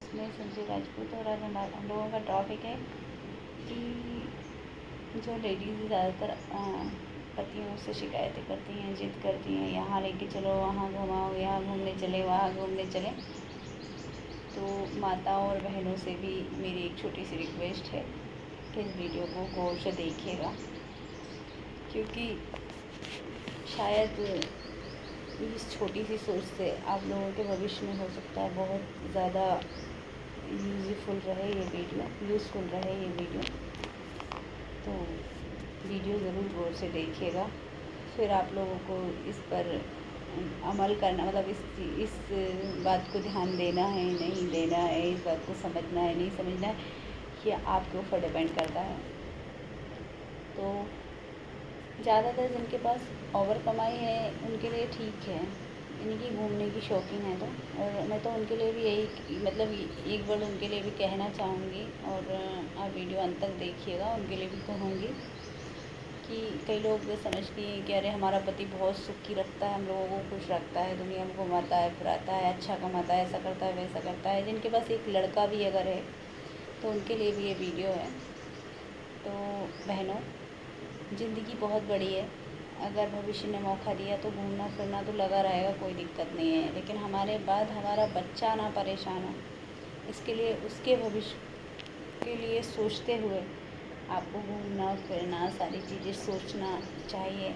मैं संजय राजपूत और आज हम लोगों का टॉपिक है कि जो लेडीज़ ज़्यादातर पतियों से शिकायतें करती हैं, जिद करती हैं, यहाँ लेके चलो, वहाँ घुमाओ, यहाँ घूमने चले, वहाँ घूमने चले। तो माताओं और बहनों से भी मेरी एक छोटी सी रिक्वेस्ट है कि इस वीडियो को गौर से देखिएगा, क्योंकि शायद इस छोटी सी सोच से आप लोगों के भविष्य में हो सकता है बहुत ज़्यादा यूज़फुल रहे ये वीडियो। तो वीडियो ज़रूर गौर से देखिएगा, फिर आप लोगों को इस पर अमल करना, मतलब इस बात को ध्यान देना है नहीं देना है, इस बात को समझना है नहीं समझना है, ये आपके ऊपर डिपेंड करता है। तो ज़्यादातर जिनके पास ओवर कमाई है उनके लिए ठीक है, इनकी घूमने की शौकीन है। तो और मैं तो उनके लिए भी यही, मतलब एक वर्ड उनके लिए भी कहना चाहूँगी, और आप वीडियो अंत तक देखिएगा। उनके लिए भी कहूँगी कि कई लोग समझती हैं कि अरे हमारा पति बहुत सुखी रखता है, हम लोगों को खुश रखता है, दुनिया में घुमाता है फिराता है, अच्छा कमाता है, ऐसा करता है वैसा करता है। जिनके पास एक लड़का भी अगर है तो उनके लिए भी ये वीडियो है। तो बहनों, ज़िंदगी बहुत बड़ी है, अगर भविष्य ने मौका दिया तो घूमना फिरना तो लगा रहेगा, कोई दिक्कत नहीं है। लेकिन हमारे बाद हमारा बच्चा ना परेशान हो, इसके लिए उसके भविष्य के लिए सोचते हुए आपको घूमना फिरना सारी चीज़ें सोचना चाहिए,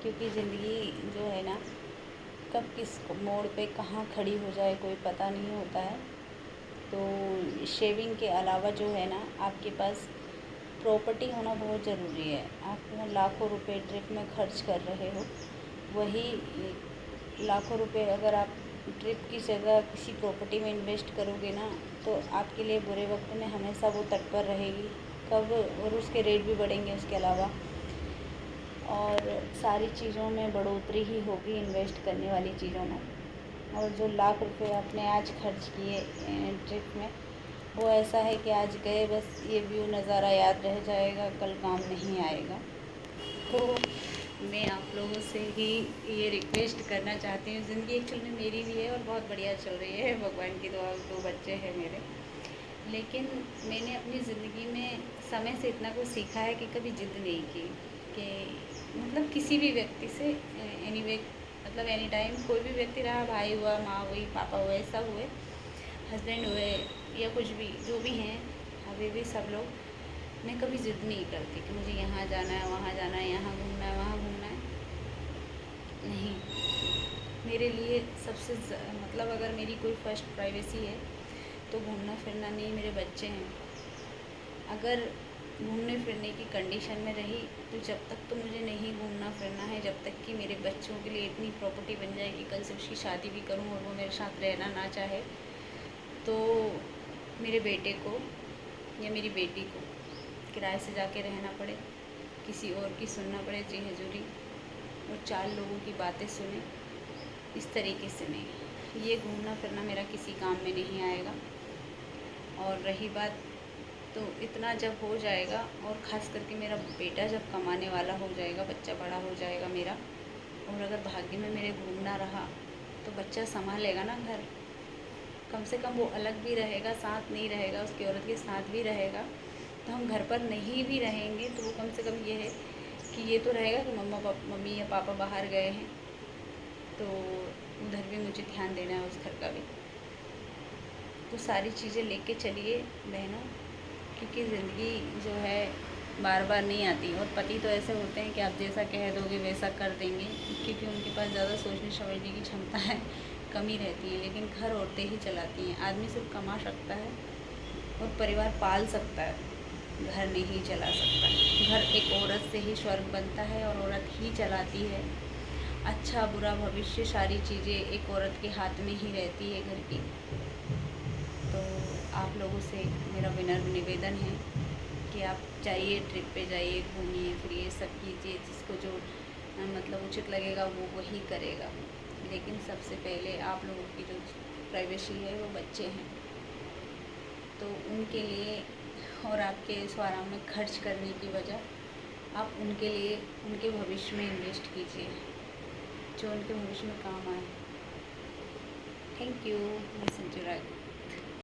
क्योंकि ज़िंदगी जो है ना, कब किस मोड़ पे कहाँ खड़ी हो जाए कोई पता नहीं होता है। तो शेविंग के अलावा जो है ना, आपके पास प्रॉपर्टी होना बहुत ज़रूरी है। आप लाखों रुपए ट्रिप में खर्च कर रहे हो, वही लाखों रुपए अगर आप ट्रिप की जगह किसी प्रॉपर्टी में इन्वेस्ट करोगे ना, तो आपके लिए बुरे वक्त में हमेशा वो तत्पर रहेगी कब, और उसके रेट भी बढ़ेंगे उसके अलावा, और सारी चीज़ों में बढ़ोतरी ही होगी इन्वेस्ट करने वाली चीज़ों में। और जो लाख रुपए आपने आज खर्च किए ट्रिप में, वो ऐसा है कि आज गए, बस ये व्यू नज़ारा याद रह जाएगा, कल काम नहीं आएगा। तो मैं आप लोगों से ही ये रिक्वेस्ट करना चाहती हूँ। ज़िंदगी एक्चुअली में मेरी भी है और बहुत बढ़िया चल रही है, भगवान की दुआ, 2 बच्चे हैं मेरे। लेकिन मैंने अपनी ज़िंदगी में समय से इतना कुछ सीखा है कि कभी ज़िद नहीं की, कि मतलब किसी भी व्यक्ति से एनीवे, मतलब एनी टाइम कोई भी व्यक्ति रहा, भाई हुआ, माँ हुई, पापा हुए, सब हुए, हस्बैंड हुए, या कुछ भी जो भी हैं, अभी भी सब लोग, मैं कभी ज़िद नहीं करती कि मुझे यहाँ जाना है, वहाँ जाना है, यहाँ घूमना है, वहाँ घूमना है। नहीं, मेरे लिए सबसे मतलब अगर मेरी कोई फर्स्ट प्राइवेसी है तो घूमना फिरना नहीं, मेरे बच्चे हैं। अगर घूमने फिरने की कंडीशन में रही तो जब तक तो मुझे नहीं घूमना फिरना है, जब तक कि मेरे बच्चों के लिए इतनी प्रॉपर्टी बन जाए कि कल से उसकी शादी भी करूं और वो मेरे साथ रहना ना चाहे, तो मेरे बेटे को या मेरी बेटी को किराए से जाके रहना पड़े, किसी और की सुनना पड़े जी हजूरी, और 4 लोगों की बातें सुने, इस तरीके से नहीं। ये घूमना फिरना मेरा किसी काम में नहीं आएगा। और रही बात, तो इतना जब हो जाएगा, और ख़ास करके मेरा बेटा जब कमाने वाला हो जाएगा, बच्चा बड़ा हो जाएगा मेरा, और अगर भाग्य में मेरे घूमना रहा तो बच्चा संभालेगा ना घर, कम से कम वो अलग भी रहेगा, साथ नहीं रहेगा, उसकी औरत के साथ भी रहेगा। तो हम घर पर नहीं भी रहेंगे तो वो कम से कम ये है कि ये तो रहेगा कि मम्मी या पापा बाहर गए हैं, तो उधर भी मुझे ध्यान देना है, उस घर का भी। तो सारी चीज़ें लेके चलिए बहनों, क्योंकि ज़िंदगी जो है बार बार नहीं आती, और पति तो ऐसे होते हैं कि आप जैसा कह दोगे वैसा कर देंगे, क्योंकि उनके पास ज़्यादा सोचने समझने की क्षमता है कमी रहती है। लेकिन घर औरतें ही चलाती हैं। आदमी सिर्फ कमा सकता है और परिवार पाल सकता है, घर नहीं चला सकता। घर एक औरत से ही स्वर्ग बनता है और औरत ही चलाती है। अच्छा बुरा भविष्य सारी चीज़ें एक औरत के हाथ में ही रहती है घर की। तो आप लोगों से मेरा विनम्र निवेदन है कि आप जाइए, ट्रिप पे जाइए, घूमिए फिरिए, सब कीजिए, जिसको जो मतलब उचित लगेगा वो वही करेगा। लेकिन सबसे पहले आप लोगों की जो प्राइवेसी है वो बच्चे हैं, तो उनके लिए और आपके स्वाराम में खर्च करने की वजह आप उनके लिए उनके भविष्य में इन्वेस्ट कीजिए, जो उनके भविष्य में काम आए। Thank you. मैं संजू राय।